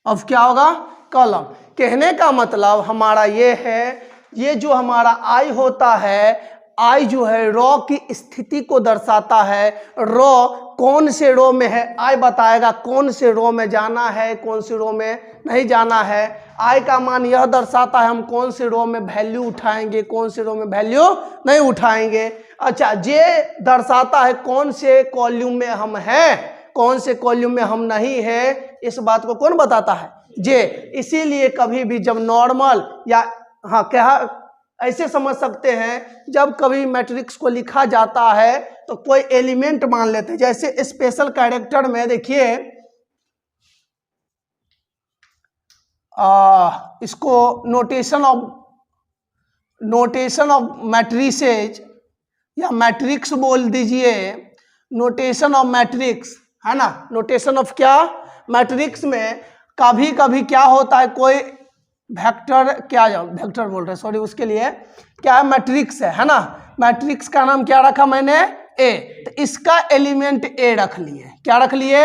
of क्या होगा कॉलम। कहने का मतलब हमारा ये है, ये जो हमारा आई होता है, आई जो है रो की स्थिति को दर्शाता है। रो कौन से रो में है, आई बताएगा कौन से रो में जाना है, कौन से रो में नहीं जाना है। आई का मान यह दर्शाता है हम कौन से रो में वैल्यू उठाएंगे, कौन से रो में वैल्यू नहीं उठाएंगे। अच्छा, जे दर्शाता है कौन से कॉलम में हम हैं, कौन से कॉलम में हम नहीं है। इस बात को कौन बताता है, जे। इसीलिए कभी भी जब नॉर्मल या हाँ क्या ऐसे समझ सकते हैं, जब कभी मैट्रिक्स को लिखा जाता है तो कोई एलिमेंट मान लेते हैं। जैसे स्पेशल कैरेक्टर में देखिए, इसको नोटेशन ऑफ मैट्रिसेज या मैट्रिक्स बोल दीजिए, नोटेशन ऑफ मैट्रिक्स, है ना। नोटेशन ऑफ क्या, मैट्रिक्स में कभी कभी क्या होता है, कोई वेक्टर, क्या वेक्टर बोल रहे सॉरी, उसके लिए क्या है मैट्रिक्स है ना। मैट्रिक्स का नाम क्या रखा मैंने, ए। तो इसका एलिमेंट ए रख लिए, क्या रख लिए।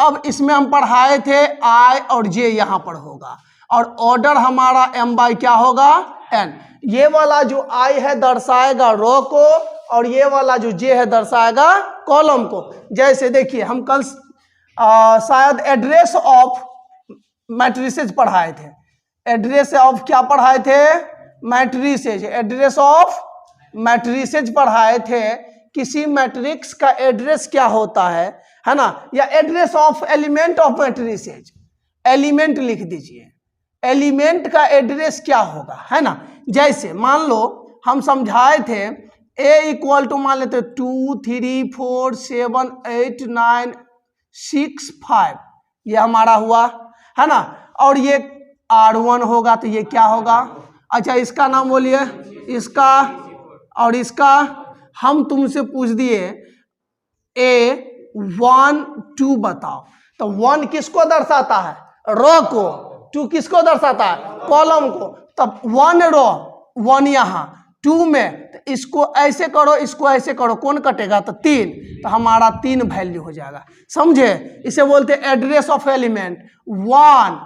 अब इसमें हम पढ़ाए थे आई और जे यहाँ पर होगा, और ऑर्डर हमारा एम बाई क्या होगा एन। ये वाला जो आई है दर्शाएगा रो को, और ये वाला जो जे है दर्शाएगा कॉलम को। जैसे देखिए हम कल शायद एड्रेस ऑफ मैट्रिसेज पढ़ाए थे। एड्रेस ऑफ क्या पढ़ाए थे, मैट्रिसेज। एड्रेस ऑफ मैट्रिसेज पढ़ाए थे। किसी मैट्रिक्स का एड्रेस क्या होता है ना। या address of element of matrices, element लिख दीजिए। एलिमेंट का एड्रेस क्या होगा, है ना। जैसे मान लो हम समझाए थे ए इक्वल टू मान लेते 2 3 4 7 8 9 6 5, ये हमारा हुआ, है ना। और ये R1 होगा तो ये क्या होगा। अच्छा इसका नाम बोलिए, इसका और इसका। हम तुमसे पूछ दिए A1 2 बताओ, तो 1 किसको दर्शाता है, रो को। 2 किसको दर्शाता है, कॉलम को। तब 1 रो 1 यहाँ, 2 में, तो इसको ऐसे करो, इसको ऐसे करो, कौन कटेगा? तो 3, तो हमारा 3 वैल्यू हो जाएगा। समझे? इसे बोलते हैं एड्रेस ऑफ एलिमेंट। 1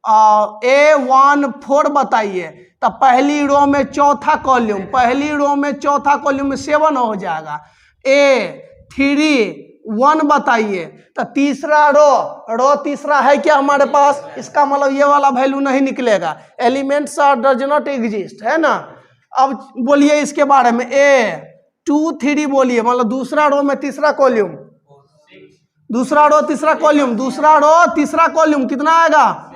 A14 बताइए, तो पहली रो में चौथा कॉलम, पहली रो में चौथा कॉलम में 7 हो जाएगा। A31 बताइए, तो तीसरा रो तीसरा है क्या हमारे पास? इसका मतलब ये वाला वैल्यू नहीं निकलेगा, elements are does not exist, है ना। अब बोलिए इसके बारे में, A23 बोलिए, मतलब दूसरा रो में तीसरा कॉलम, दूसरा रो तीसरा कॉलम, दूसरा रो तीसरा कॉलम कितना आएगा?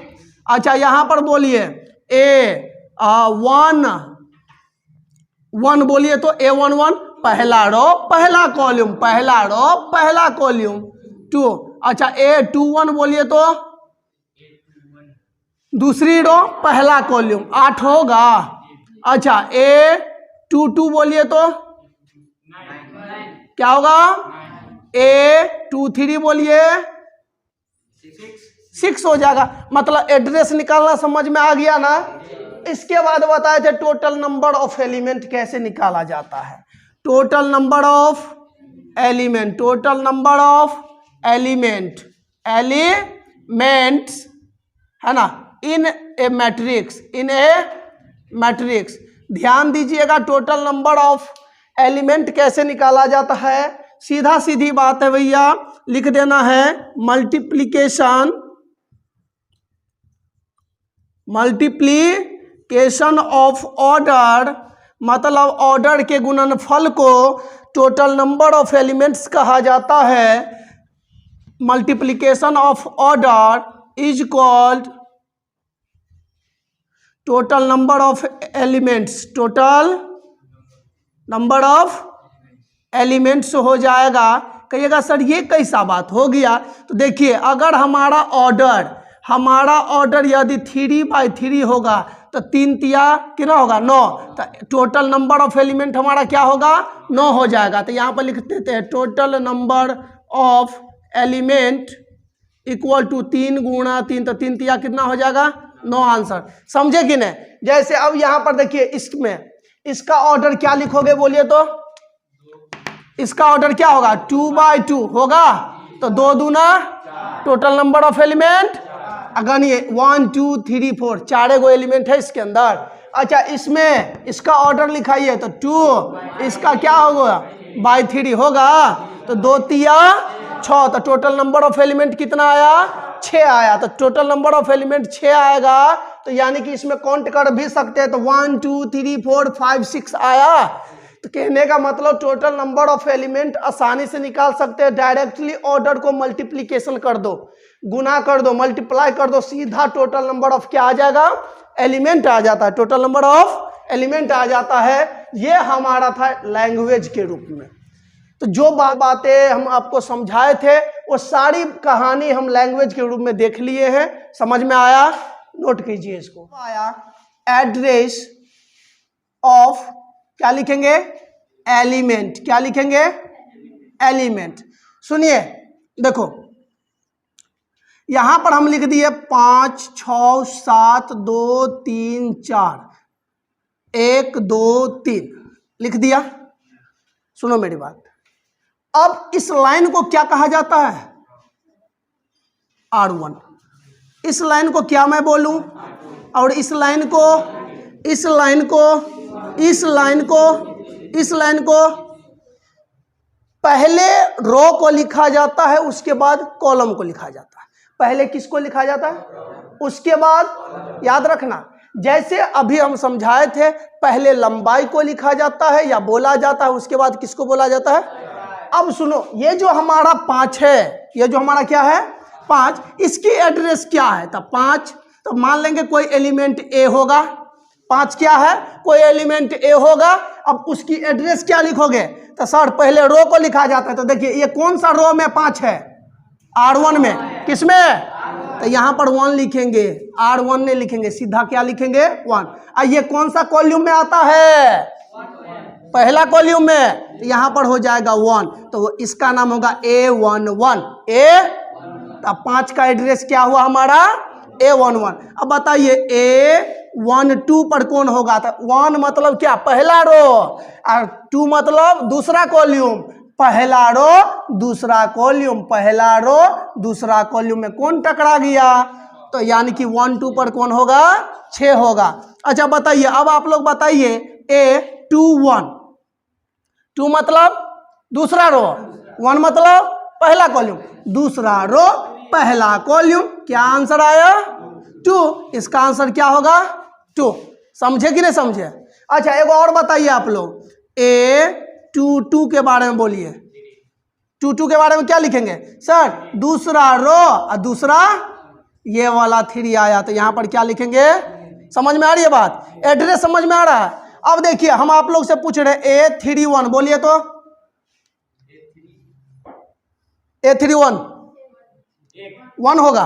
अच्छा यहां पर बोलिए A11 बोलिए, तो A11 पहला रो पहला कॉलम, पहला रो पहला कॉलम 2। अच्छा A21 बोलिए, तो दूसरी रो पहला कॉलम 8 होगा। अच्छा A22 बोलिए, तो क्या होगा? A23 बोलिए, 6 हो जाएगा। मतलब एड्रेस निकालना समझ में आ गया ना। इसके बाद बताए थे टोटल नंबर ऑफ एलिमेंट कैसे निकाला जाता है। Total number of element, total number of element, elements है ना, इन ए मैट्रिक्स, इन ए मैट्रिक्स। ध्यान दीजिएगा, टोटल नंबर ऑफ एलिमेंट कैसे निकाला जाता है। सीधा सीधी बात है भैया, लिख देना है मल्टीप्लीकेशन ऑफ ऑर्डर, मतलब ऑर्डर के गुणनफल को टोटल नंबर ऑफ एलिमेंट्स कहा जाता है। Multiplication of order is called total number of elements, total number of elements हो जाएगा। कहिएगा सर ये कैसा बात हो गया? तो देखिए, अगर हमारा ऑर्डर यदि 3/3 होगा तो 3 तिया कितना होगा? 9। तो टोटल नंबर ऑफ एलिमेंट हमारा क्या होगा? 9 हो जाएगा। तो यहाँ पर लिख देते हैं total number of element equal to 3 गुणा 3, तो 3 तिया कितना हो जाएगा? 9 आंसर। समझे कि नहीं? जैसे अब यहाँ पर देखिए, इसमें इसका ऑर्डर क्या लिखोगे बोलिए, तो इसका ऑर्डर क्या होगा? 2/2 होगा। तो 2 दूना टोटल नंबर ऑफ एलिमेंट, अगर ये 1 2 3 4 4 गो एलिमेंट है इसके अंदर। अच्छा इसमें इसका ऑर्डर लिखाइए, तो 2, इसका क्या होगा? 3 होगा। तो 2 तिया 6, तो टोटल नंबर ऑफ एलिमेंट कितना आया? 6 आया। तो टोटल नंबर ऑफ एलिमेंट 6 आएगा। तो यानी कि इसमें काउंट कर भी सकते हैं, तो 1 2 3 4 5 6 आया। तो कहने का मतलब टोटल नंबर ऑफ एलिमेंट आसानी से निकाल सकते हैं। डायरेक्टली ऑर्डर को मल्टीप्लीकेशन कर दो, गुना कर दो, मल्टीप्लाई कर दो, सीधा टोटल नंबर ऑफ क्या आ जाएगा? एलिमेंट आ जाता है। टोटल नंबर ऑफ एलिमेंट आ जाता है। ये हमारा था लैंग्वेज के रूप में। तो जो बातें हम आपको समझाए थे वो सारी कहानी हम लैंग्वेज के रूप में देख लिए हैं। समझ में आया? नोट कीजिए इसको। आया एड्रेस ऑफ, क्या लिखेंगे? एलिमेंट। क्या लिखेंगे? एलिमेंट। सुनिए, देखो यहां पर हम लिख दिए 5 6 7 2 3 4 1 2 3 लिख दिया। सुनो मेरी बात, अब इस लाइन को क्या कहा जाता है? R1। इस लाइन को क्या मैं बोलूं? और इस लाइन को, इस लाइन को, इस लाइन को, इस लाइन को पहले रो को लिखा जाता है, उसके बाद कॉलम को लिखा जाता है। पहले किसको लिखा जाता है? उसके बाद, याद रखना, जैसे अभी हम समझाए थे, पहले लंबाई को लिखा जाता है या बोला जाता है, उसके बाद किसको बोला जाता है? अब सुनो, ये जो हमारा 5 है, ये जो हमारा क्या है? 5, इसकी एड्रेस क्या है? तो 5, तो मान लेंगे कोई एलिमेंट ए होगा। 5 क्या है? कोई एलिमेंट ए होगा। अब उसकी एड्रेस क्या लिखोगे? तो सर पहले रो को लिखा जाता है। तो देखिए ये कौन सा रो में 5 है? R1 में। किसमें? तो यहाँ पर 1 लिखेंगे, R1 में लिखेंगे, सीधा क्या लिखेंगे? 1। और ये कौन सा कॉलम में आता है? पहला कॉलम में। तो यहाँ पर हो जाएगा 1, तो इसका नाम होगा A11। तो 5 का एड्रेस क्या हुआ हमारा? A11। अब बताइए 1 2 पर कौन होगा? तो 1 मतलब क्या? पहला रो, और 2 मतलब दूसरा कॉलम। पहला रो दूसरा कॉलम, पहला रो दूसरा कॉलम में कौन टकरा गया? तो यानी कि 1 2 पर कौन होगा? 6 होगा। अच्छा बताइए, अब आप लोग बताइए A 2 1, 2 मतलब दूसरा रो, 1 मतलब पहला कॉलम, दूसरा रो पहला कॉलम, क्या आंसर आया? 2। इसका आंसर क्या होगा? 2। समझे कि नहीं समझे? अच्छा एक और बताइए आप लोग, A22 के बारे में बोलिए। 22 के बारे में क्या लिखेंगे सर? दूसरा रो और दूसरा ये वाला 3 आया, तो यहाँ पर क्या लिखेंगे? समझ में आ रही है बात? एड्रेस समझ में आ रहा है? अब देखिए हम आप लोग से पूछ रहे हैं A31, बोलिए तो। A31 1 होगा,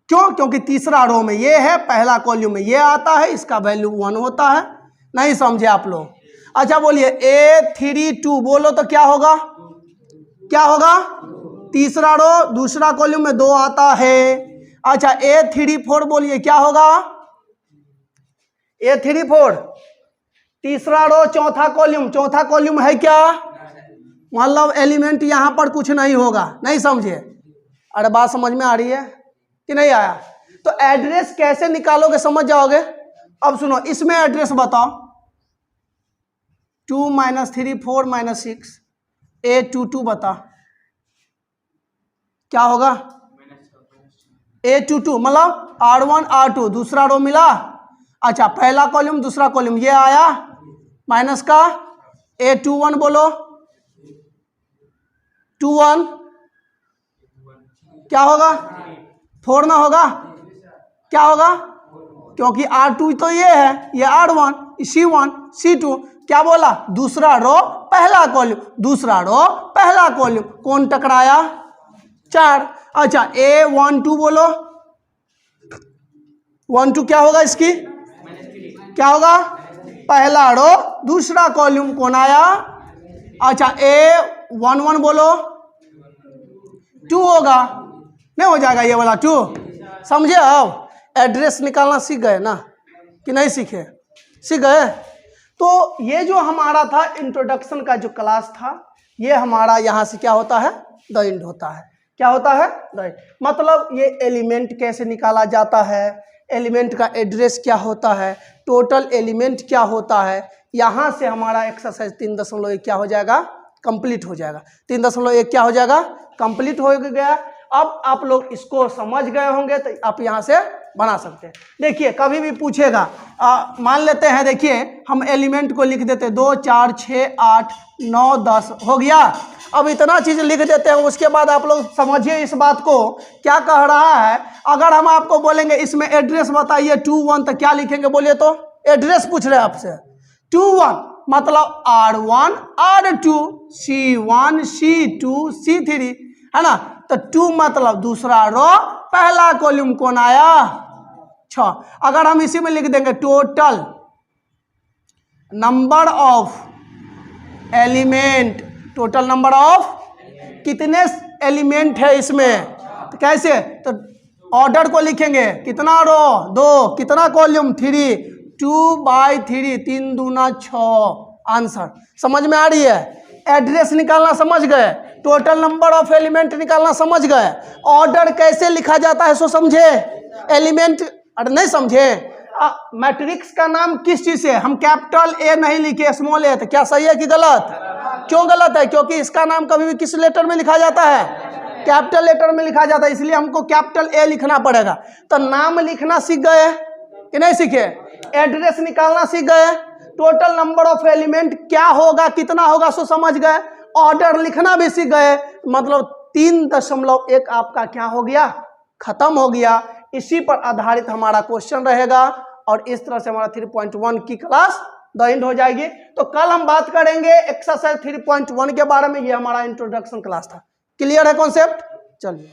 क्यों? क्योंकि तीसरा रो में ये है, पहला कॉलम में ये आता है, इसका वैल्यू 1 होता है। नहीं समझे आप लोग? अच्छा बोलिए A32 बोलो तो क्या होगा? क्या होगा? तीसरा रो दूसरा कॉलम में 2 आता है। अच्छा A34 बोलिए क्या होगा? A34 तीसरा रो चौथा कॉलम, चौथा कॉलम है क्या? मतलब एलिमेंट यहां पर कुछ नहीं होगा। नहीं समझे? अरे बात समझ में आ रही है कि नहीं आया? तो एड्रेस कैसे निकालोगे समझ जाओगे। अब सुनो, इसमें एड्रेस बताओ। 2 - 3 4 - 6 A22 बता क्या होगा? A22 मतलब R1 R2 दूसरा रो मिला। अच्छा पहला कॉलम दूसरा कॉलम ये आया, माइनस का A21 बोलो। 21 क्या होगा? 4 ना होगा? क्या होगा? क्योंकि R2 तो ये है, ये R1, C1 C2, क्या बोला? दूसरा रो पहला कॉलम, दूसरा रो पहला कॉलम, कौन टकराया? 4। अच्छा A12 बोलो। 1 2 क्या होगा इसकी? क्या होगा? पहला रो दूसरा कॉलम, कौन आया? अच्छा A11 बोलो। 2 होगा, नहीं हो जाएगा ये वाला 2? समझे? अब एड्रेस निकालना सीख गए ना कि नहीं सीखे? सीख गए। तो ये जो हमारा था इंट्रोडक्शन का जो क्लास था, ये हमारा यहाँ से क्या होता है? द एंड होता है। क्या होता है? The end. मतलब ये एलिमेंट कैसे निकाला जाता है, एलिमेंट का एड्रेस क्या होता है, टोटल एलिमेंट क्या होता है, यहाँ से हमारा एक्सरसाइज 3.1 क्या हो जाएगा? कंप्लीट हो जाएगा। 3.1 क्या हो जाएगा? कंप्लीट हो गया। अब आप लोग इसको समझ गए होंगे तो आप यहाँ से बना सकते हैं। देखिए कभी भी पूछेगा, मान लेते हैं, देखिए हम एलिमेंट को लिख देते 2 4 6 8 9 10 हो गया। अब इतना चीज़ लिख देते हैं, उसके बाद आप लोग समझिए इस बात को क्या कह रहा है। अगर हम आपको बोलेंगे इसमें एड्रेस बताइए 2 1, तो क्या लिखेंगे बोलिए तो? एड्रेस पूछ रहे हैं आपसे। 2 1 मतलब R1 R2 C1 C2 C3 है ना। तो 2 मतलब दूसरा रो पहला कॉलम, कौन आया? 6। अगर हम इसी में लिख देंगे total number of element, total number of कितने एलिमेंट है इसमें, तो कैसे? तो ऑर्डर को लिखेंगे, कितना रो? 2, कितना कॉलम? 3, 2/3, 3 दूना 6। आंसर समझ में आ रही है? एड्रेस निकालना समझ गए, टोटल नंबर ऑफ एलिमेंट निकालना समझ गए, ऑर्डर कैसे लिखा जाता है सो समझे। एलिमेंट अरे नहीं समझे? मैट्रिक्स का नाम किस चीज से? हम कैपिटल ए नहीं लिखे, स्मॉल ए, तो क्या सही है कि गलत? क्यों गलत है? क्योंकि इसका नाम कभी भी किस लेटर में लिखा जाता है? कैपिटल लेटर में लिखा जाता है, इसलिए हमको कैपिटल ए लिखना पड़ेगा। तो नाम लिखना सीख गए कि नहीं सीखे? एड्रेस निकालना सीख गए, टोटल नंबर ऑफ एलिमेंट क्या होगा, कितना होगा सो समझ गए, ऑर्डर लिखना भी सीख गए। मतलब 3.1 आपका क्या हो गया? खत्म हो गया। इसी पर आधारित हमारा क्वेश्चन रहेगा और इस तरह से हमारा 3.1 की क्लास द एंड हो जाएगी। तो कल हम बात करेंगे एक्सरसाइज 3.1 के बारे में। ये हमारा इंट्रोडक्शन क्लास था। क्लियर है कॉन्सेप्ट? चलिए।